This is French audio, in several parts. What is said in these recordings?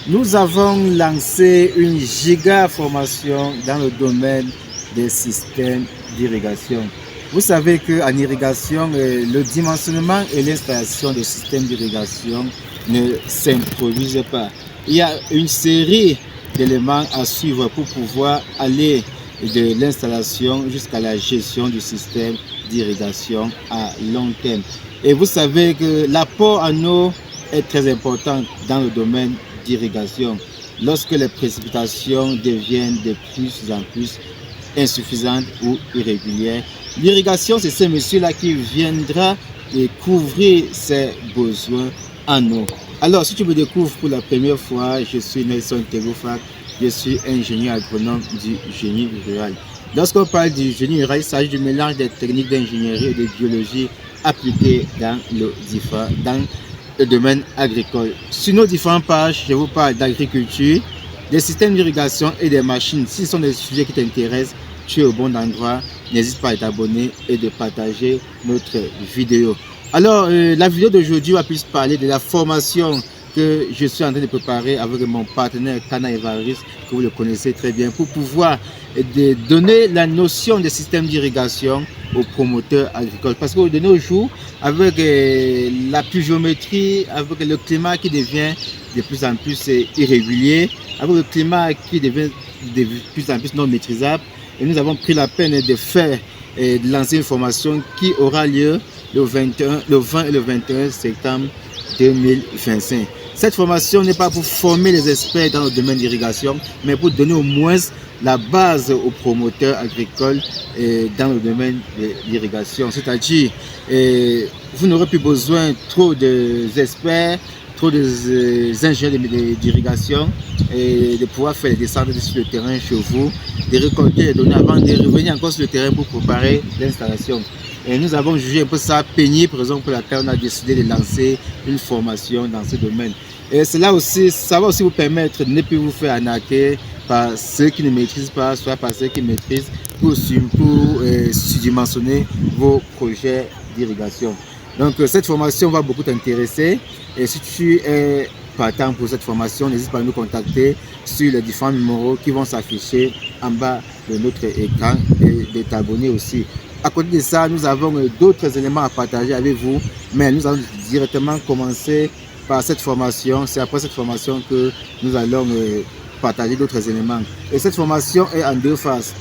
Nous avons lancé une giga formation dans le domaine des systèmes d'irrigation. Vous savez qu'en irrigation, le dimensionnement et l'installation des systèmes d'irrigation ne s'improvisent pas. Il y a une série d'éléments à suivre pour pouvoir aller de l'installation jusqu'à la gestion du système d'irrigation à long terme. Et vous savez que l'apport en eau est très important dans le domaine d'irrigation. Lorsque les précipitations deviennent de plus en plus insuffisantes ou irrégulières, l'irrigation, c'est ce monsieur-là qui viendra couvrir ses besoins en eau. Alors, si tu me découvres pour la première fois, je suis Nelson Tegoufak, je suis ingénieur agronome du génie rural. Lorsqu'on parle du génie rural, il s'agit du mélange des techniques d'ingénierie et de biologie appliquées dans le domaine agricole. Sur nos différentes pages, je vous parle d'agriculture, des systèmes d'irrigation et des machines. Si ce sont des sujets qui t'intéressent, tu es au bon endroit. N'hésite pas à t'abonner et de partager notre vidéo. Alors, la vidéo d'aujourd'hui va plus parler de la formation que je suis en train de préparer avec mon partenaire Kana Evaris, que vous le connaissez très bien, pour pouvoir donner la notion des systèmes d'irrigation aux promoteurs agricoles. Parce que de nos jours, avec la pluviométrie, avec le climat qui devient de plus en plus irrégulier, avec le climat qui devient de plus en plus non maîtrisable, et nous avons pris la peine de faire et de lancer une formation qui aura lieu le 20 et le 21 septembre 2025. Cette formation n'est pas pour former les experts dans le domaine d'irrigation, mais pour donner au moins la base aux promoteurs agricoles dans le domaine de l'irrigation. C'est-à-dire, vous n'aurez plus besoin trop d'experts, trop d'ingénieurs d'irrigation et de pouvoir faire des descentes sur le terrain chez vous, de récolter les données avant de revenir encore sur le terrain pour préparer l'installation. Et nous avons jugé un peu ça pénible, raison pour laquelle on a décidé de lancer une formation dans ce domaine. Et cela aussi, ça va aussi vous permettre de ne plus vous faire arnaquer par ceux qui ne maîtrisent pas, soit par ceux qui maîtrisent, pour surdimensionner vos projets d'irrigation. Donc cette formation va beaucoup t'intéresser. Et si tu es partant pour cette formation, n'hésite pas à nous contacter sur les différents numéros qui vont s'afficher en bas de notre écran et de t'abonner aussi. À côté de ça, nous avons d'autres éléments à partager avec vous, mais nous allons directement commencer par cette formation. C'est après cette formation que nous allons partager d'autres éléments. Et cette formation est en deux phases.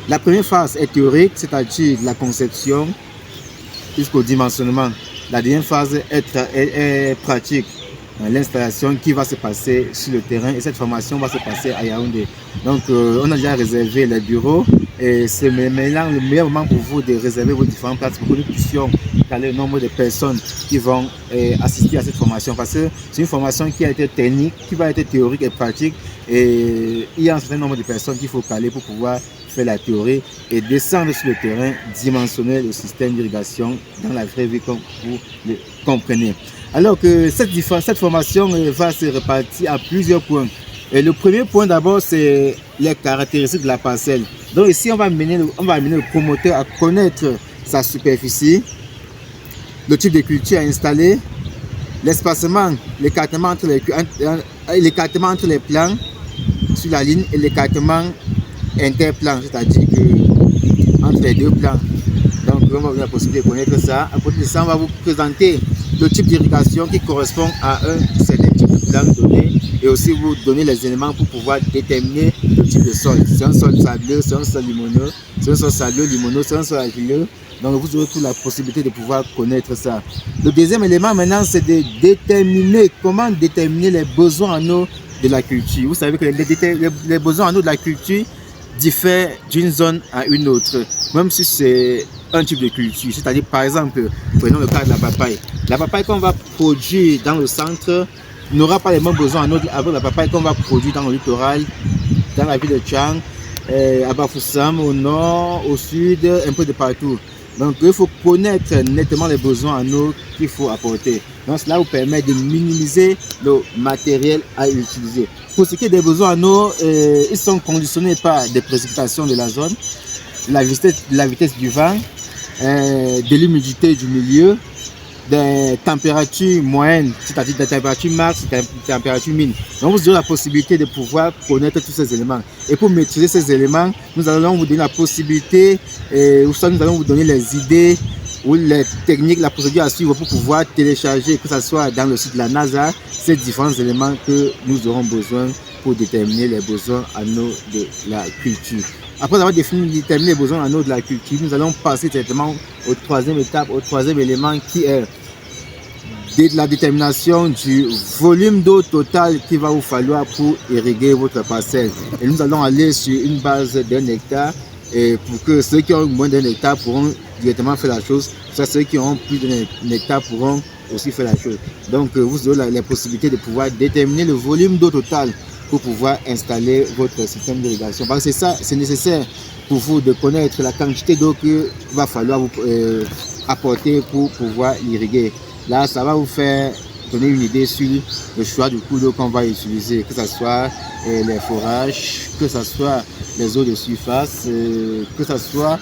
La première phase est théorique, c'est-à-dire la conception jusqu'au dimensionnement. La deuxième phase est pratique, l'installation qui va se passer sur le terrain, et cette formation va se passer à Yaoundé. Donc on a déjà réservé les bureaux et c'est maintenant le meilleur moment pour vous de réserver vos différentes places pour que nous puissions caler le nombre de personnes qui vont assister à cette formation, parce que c'est une formation qui a été technique, qui va être théorique et pratique, et il y a un certain nombre de personnes qu'il faut caler pour pouvoir faire la théorie et descendre sur le terrain, dimensionner le système d'irrigation dans la vraie vie comme vous le comprenez. Alors que cette formation va se répartir à plusieurs points. Et le premier point d'abord, c'est les caractéristiques de la parcelle. Donc ici, on va amener le promoteur à connaître sa superficie, le type de culture à installer, l'espacement, l'écartement entre les plants sur la ligne et l'écartement interplan, c'est-à-dire que entre les deux plans. Donc on va avoir la possibilité de connaître ça. À côté de ça, on va vous présenter le type d'irrigation qui correspond à un certain type de plan donné, et aussi vous donner les éléments pour pouvoir déterminer le type de sol. C'est un sol sableux, c'est un sol limoneux, c'est un sol sableux, limoneux, c'est un sol argileux. Donc vous aurez toute la possibilité de pouvoir connaître ça. Le deuxième élément maintenant, c'est de déterminer, comment déterminer les besoins en eau de la culture. Vous savez que les besoins en eau de la culture diffèrent d'une zone à une autre, même si c'est un type de culture. C'est-à-dire, par exemple, prenons le cas de la papaye. La papaye qu'on va produire dans le centre n'aura pas les mêmes besoins en eau avec la papaye qu'on va produire dans le littoral, dans la ville de Tchang, à Bafoussam, au nord, au sud, un peu de partout. Donc il faut connaître nettement les besoins en eau qu'il faut apporter. Donc cela vous permet de minimiser le matériel à utiliser. Pour ce qui est des besoins en eau, ils sont conditionnés par des précipitations de la zone, la vitesse du vent, de l'humidité du milieu, des températures moyennes, c'est-à-dire des températures max, des températures mines. Donc vous aurez la possibilité de pouvoir connaître tous ces éléments. Et pour maîtriser ces éléments, nous allons vous donner la possibilité, ou soit nous allons vous donner les idées ou les techniques, la procédure à suivre pour pouvoir télécharger, que ce soit dans le site de la NASA, ces différents éléments que nous aurons besoin pour déterminer les besoins anneaux de la culture. Après avoir déterminé les besoins anneaux de la culture, nous allons passer directement au troisième étape, au troisième élément qui est la détermination du volume d'eau total qu'il va vous falloir pour irriguer votre parcelle. Et nous allons aller sur une base d'1 hectare et pour que ceux qui ont moins d'1 hectare pourront directement faire la chose, soit ceux qui ont plus d'1 hectare pourront aussi faire la chose. Donc vous aurez la possibilité de pouvoir déterminer le volume d'eau total pour pouvoir installer votre système d'irrigation. Parce que c'est ça, c'est nécessaire pour vous de connaître la quantité d'eau qu'il va falloir vous apporter pour pouvoir irriguer. Là, ça va vous faire donner une idée sur le choix du cours d'eau qu'on va utiliser, que ce soit les forages, que ce soit les eaux de surface, que ce soit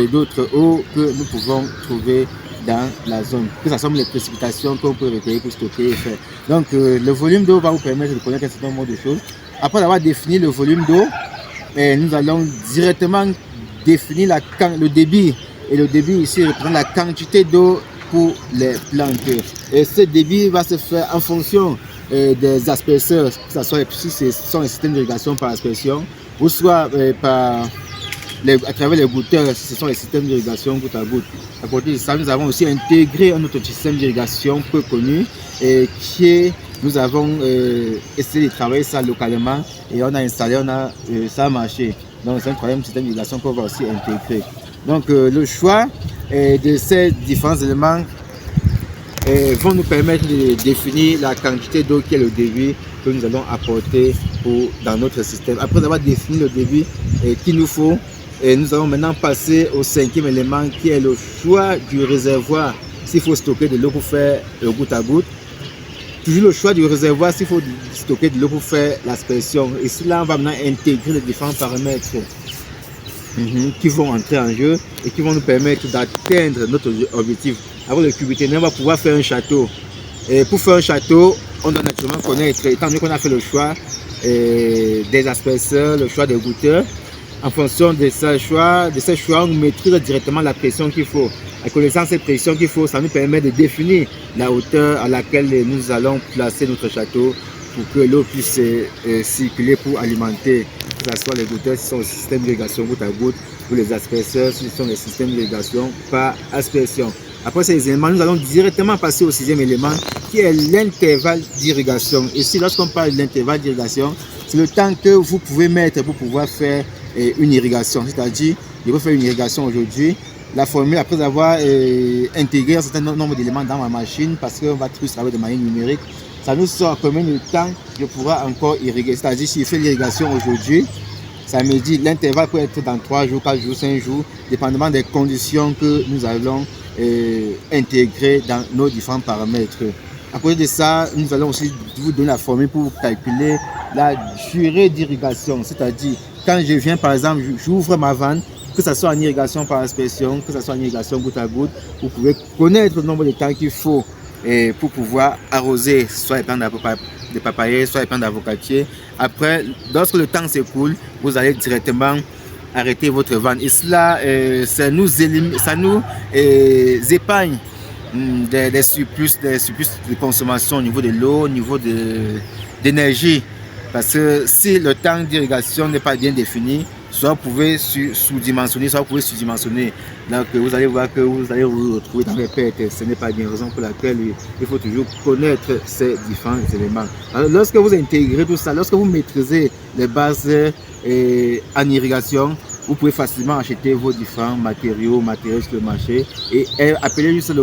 d'autres eaux que nous pouvons trouver dans la zone, que ce soit les précipitations qu'on peut recueillir pour stocker et faire. Donc le volume d'eau va vous permettre de connaître un certain nombre de choses. Après avoir défini le volume d'eau, nous allons directement définir le débit. Et le débit ici représente la quantité d'eau pour les plantes. Et ce débit va se faire en fonction des asperseurs, que ce soit si ce sont les systèmes d'irrigation par aspersion, ou soit à travers les goutteurs, si ce sont les systèmes d'irrigation goutte à goutte. À côté de ça, nous avons aussi intégré un autre système d'irrigation peu connu et nous avons essayé de travailler ça localement et on a installé, ça a marché. Donc c'est un troisième système d'irrigation qu'on va aussi intégrer. Donc le choix de ces différents éléments vont nous permettre de définir la quantité d'eau qui est le débit que nous allons apporter dans notre système. Après avoir défini le débit qu'il nous faut, nous allons maintenant passer au cinquième élément qui est le choix du réservoir. S'il faut stocker de l'eau pour faire le goutte à goutte, toujours le choix du réservoir s'il faut stocker de l'eau pour faire l'aspersion. Et là, on va maintenant intégrer les différents paramètres qui vont entrer en jeu et qui vont nous permettre d'atteindre notre objectif. Avec le cubiténaire, on va pouvoir faire un château. Et pour faire un château, on doit naturellement connaître, étant donné qu'on a fait le choix des asperseurs, le choix des goutteurs. En fonction de ces choix, on maîtrise directement la pression qu'il faut. En connaissant cette pression qu'il faut, ça nous permet de définir la hauteur à laquelle nous allons placer notre château pour que l'eau puisse circuler pour alimenter, que ce soit les goutteurs si ce sont les systèmes d'irrigation goutte à goutte, ou les asperseurs si ce sont les systèmes d'irrigation par aspersion. Après ces éléments, nous allons directement passer au sixième élément qui est l'intervalle d'irrigation. Ici, lorsqu'on parle de l'intervalle d'irrigation, c'est le temps que vous pouvez mettre pour pouvoir faire une irrigation. C'est-à-dire, je vais faire une irrigation aujourd'hui. La formule, après avoir intégré un certain nombre d'éléments dans ma machine, parce qu'on va tous travailler de manière numérique, ça nous sort combien de temps je pourrai encore irriguer. C'est-à-dire, si je fais l'irrigation aujourd'hui, ça me dit l'intervalle peut être dans 3 jours, 4 jours, 5 jours, dépendamment des conditions que nous allons intégrer dans nos différents paramètres. À côté de ça, nous allons aussi vous donner la formule pour calculer la durée d'irrigation. C'est-à-dire, quand je viens, par exemple, j'ouvre ma vanne, que ce soit en irrigation par aspersion, que ce soit en irrigation goutte à goutte, vous pouvez connaître le nombre de temps qu'il faut pour pouvoir arroser soit les plants de papayer, soit les plants d'avocatier. Après, lorsque le temps s'écoule, vous allez directement arrêter votre vanne. Et cela, ça nous épargne des surplus de consommation au niveau de l'eau, au niveau d'énergie. Parce que si le temps d'irrigation n'est pas bien défini, soit vous pouvez sous-dimensionner, soit vous pouvez surdimensionner. Donc vous allez voir que vous allez vous retrouver dans les pertes. Ce n'est pas bien, raison pour laquelle il faut toujours connaître ces différents éléments. Alors, lorsque vous intégrez tout ça, lorsque vous maîtrisez les bases en irrigation, vous pouvez facilement acheter vos différents matériaux sur le marché et appeler juste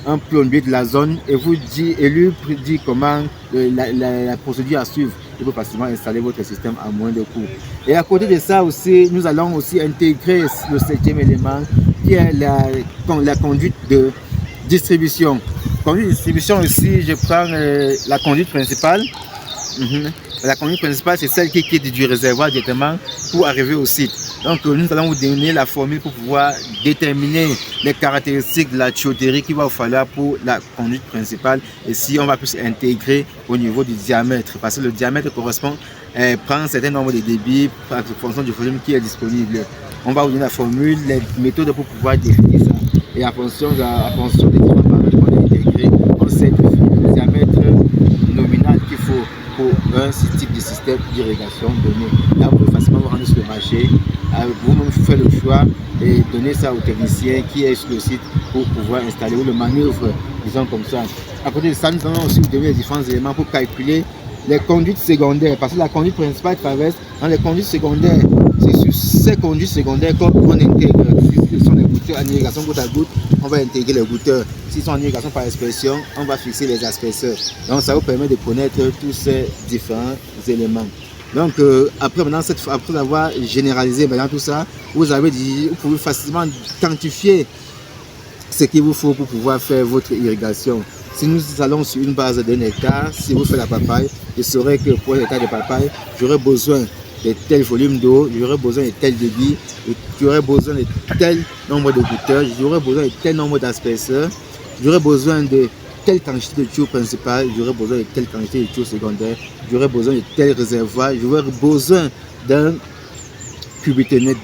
un plombier de la zone et lui dit comment la procédure à suivre. Il peut facilement installer votre système à moins de coûts. Et à côté de ça aussi, nous allons aussi intégrer le septième élément qui est la conduite de distribution. Conduite de distribution aussi, je prends la conduite principale. La conduite principale, c'est celle qui quitte du réservoir directement pour arriver au site. Donc nous allons vous donner la formule pour pouvoir déterminer les caractéristiques de la tuyauterie qu'il va vous falloir pour la conduite principale, et si on va plus intégrer au niveau du diamètre, parce que le diamètre correspond prend un certain nombre de débits en fonction du volume qui est disponible. On va vous donner la formule, les méthodes pour pouvoir définir ça, et en fonction des différents paramètres qu'on a intégrés, on sait définir le diamètre nominal qu'il faut pour un type de système d'irrigation donné. Là, vous pouvez facilement vous rendre sur le marché, vous-même faire le choix et donner ça au technicien qui est sur le site pour pouvoir installer ou le manœuvre, disons comme ça. À côté de ça, nous allons aussi vous donner les différents éléments pour calculer les conduites secondaires, parce que la conduite principale traverse dans les conduites secondaires. C'est sur ces conduites secondaires qu'on intègre. Si ce sont des gouteurs en irrigation goutte à goutte, on va intégrer les gouteurs. S'ils sont en irrigation par aspersion, on va fixer les asperseurs. Donc ça vous permet de connaître tous ces différents éléments. Donc après avoir généralisé maintenant tout ça, vous pouvez facilement quantifier ce qu'il vous faut pour pouvoir faire votre irrigation. Si nous allons sur une base d'un hectare, si vous faites la papaye, je saurais que pour un hectare de papaye, j'aurai besoin de tel volume d'eau, j'aurai besoin de tel débit, j'aurai besoin de tel nombre de gouteurs, j'aurai besoin de tel nombre d'asperseurs, j'aurai besoin de telle quantité de tuyaux principal, j'aurai besoin de telle quantité de tuyaux secondaires, j'aurai besoin de tel réservoir, j'aurai besoin d'un cubiténaire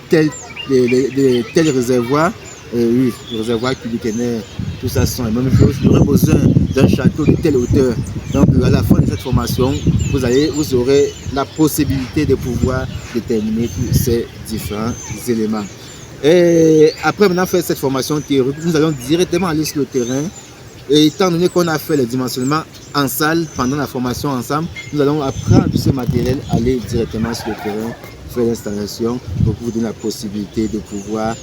de tel réservoir. Oui, le réservoir cubiténaire, tout ça sont les mêmes choses. J'aurai besoin d'un château de telle hauteur. Donc à la fin de cette formation, vous aurez la possibilité de pouvoir déterminer tous ces différents éléments. Et après maintenant faire cette formation théorique, nous allons directement aller sur le terrain. Et étant donné qu'on a fait le dimensionnement en salle pendant la formation ensemble, nous allons apprendre tout ce matériel, aller directement sur le terrain, faire l'installation pour vous donner la possibilité de pouvoir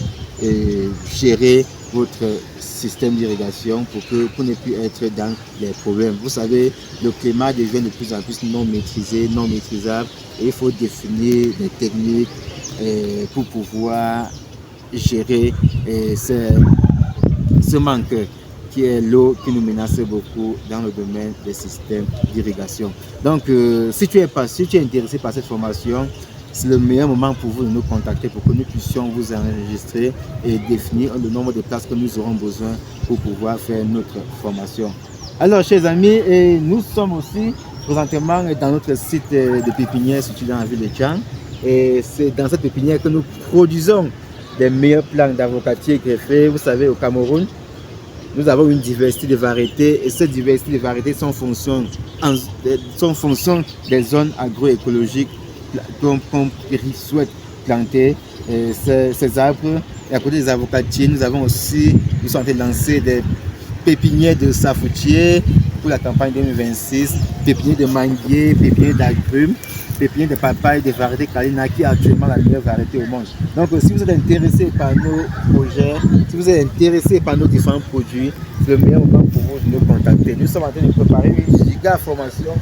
gérer votre système d'irrigation pour ne plus être dans les problèmes. Vous savez, le climat devient de plus en plus non maîtrisé, non maîtrisable, et il faut définir des techniques pour pouvoir gérer ce manque qui est l'eau qui nous menace beaucoup dans le domaine des systèmes d'irrigation. Donc, si tu es intéressé par cette formation, c'est le meilleur moment pour vous de nous contacter pour que nous puissions vous enregistrer et définir le nombre de places que nous aurons besoin pour pouvoir faire notre formation. Alors, chers amis, nous sommes aussi présentement dans notre site de pépinière situé dans la ville de Tchang. Et c'est dans cette pépinière que nous produisons des meilleurs plants d'avocatiers greffés. Vous savez, au Cameroun, nous avons une diversité de variétés, et cette diversité de variétés sont fonction des zones agroécologiques qu'on souhaite planter ces arbres. Et à côté des avocatiers, nous sommes en train de lancer des pépinières de safoutiers pour la campagne 2026, pépinières de manguiers, pépinières d'agrumes, pépinières de papaye, de variété Kalina, qui est actuellement la meilleure variété au monde. Donc si vous êtes intéressé par nos projets, si vous êtes intéressé par nos différents produits, c'est le meilleur moment pour vous de nous contacter. Nous sommes en train de préparer une giga formation,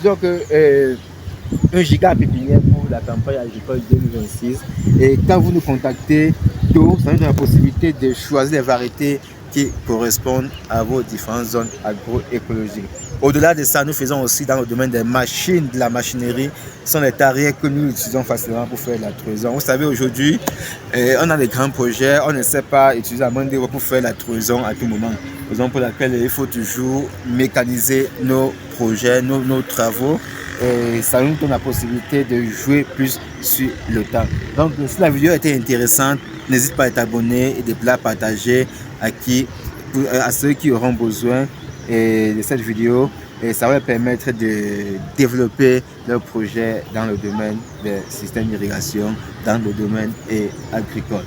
disons que 1 giga pépinière pour la campagne agricole 2026. Et quand vous nous contactez, ça nous donne la possibilité de choisir les variétés qui correspondent à vos différentes zones agroécologiques. Au-delà de ça, nous faisons aussi dans le domaine des machines, de la machinerie. Ce sont les tarières que nous utilisons facilement pour faire la trouaison. Vous savez, aujourd'hui, on a des grands projets, on ne sait pas utiliser la main d'œuvre pour faire la trouaison à tout moment. Raison pour laquelle il faut toujours mécaniser nos projets, nos travaux. Et ça nous donne la possibilité de jouer plus sur le temps. Donc si la vidéo a été intéressante, n'hésite pas à t'abonner et de la partager à ceux qui auront besoin de cette vidéo, et ça va leur permettre de développer leur projet dans le domaine des systèmes d'irrigation, dans le domaine agricole.